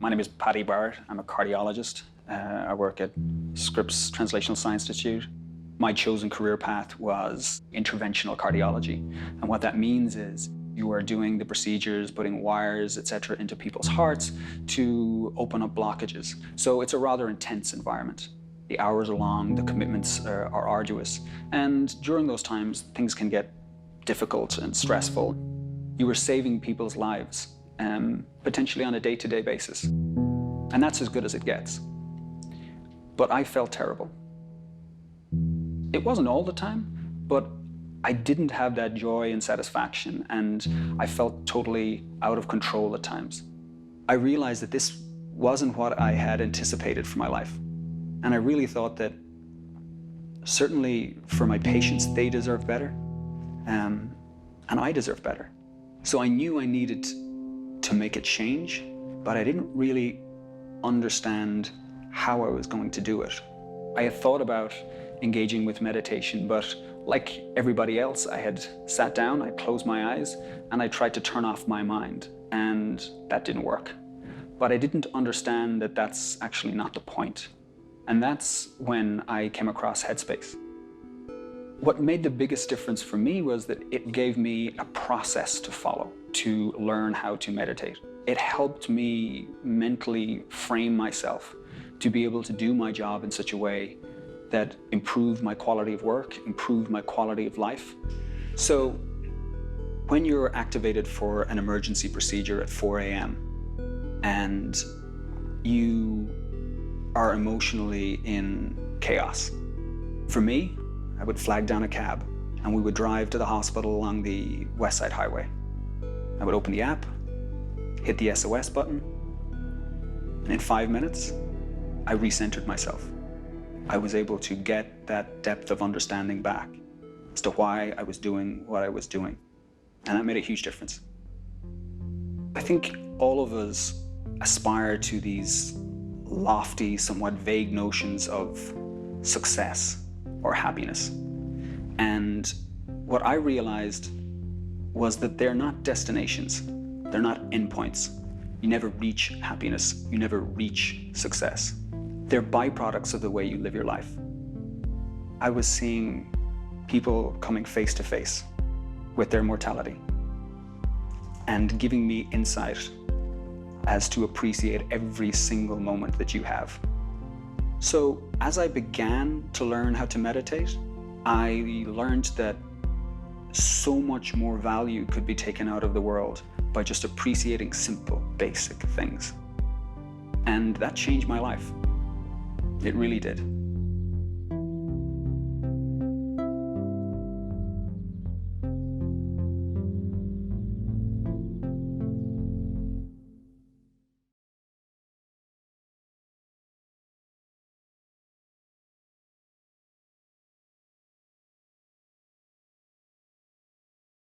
My name is Paddy Barrett. I'm a cardiologist. I work at Scripps Translational Science Institute. My chosen career path was interventional cardiology. And what that means is you are doing the procedures, putting wires, etc., into people's hearts to open up blockages. So it's a rather intense environment. The hours are long, the commitments are arduous. And during those times, things can get difficult and stressful. You were saving people's lives, potentially on a day-to-day basis. And that's as good as it gets. But I felt terrible. It wasn't all the time, but I didn't have that joy and satisfaction, and I felt totally out of control at times. I realized that this wasn't what I had anticipated for my life. And I really thought that certainly for my patients, they deserve better, and I deserve better. So I knew I needed to make a change, but I didn't really understand how I was going to do it. I had thought about engaging with meditation, but like everybody else, I had sat down, I closed my eyes, and I tried to turn off my mind, and that didn't work. But I didn't understand that that's actually not the point. And that's when I came across Headspace. What made the biggest difference for me was that it gave me a process to follow, to learn how to meditate. It helped me mentally frame myself to be able to do my job in such a way that improved my quality of work, improved my quality of life. So when you're activated for an emergency procedure at 4 a.m. and you are emotionally in chaos, for me, I would flag down a cab and we would drive to the hospital along the West Side Highway. I would open the app, hit the SOS button, and in 5 minutes, I recentered myself. I was able to get that depth of understanding back as to why I was doing what I was doing. And that made a huge difference. I think all of us aspire to these lofty, somewhat vague notions of success or happiness. And what I realized was that they're not destinations. They're not endpoints. You never reach happiness. You never reach success. They're byproducts of the way you live your life. I was seeing people coming face to face with their mortality and giving me insight as to appreciate every single moment that you have. So as I began to learn how to meditate, I learned that so much more value could be taken out of the world by just appreciating simple, basic things. And that changed my life. It really did.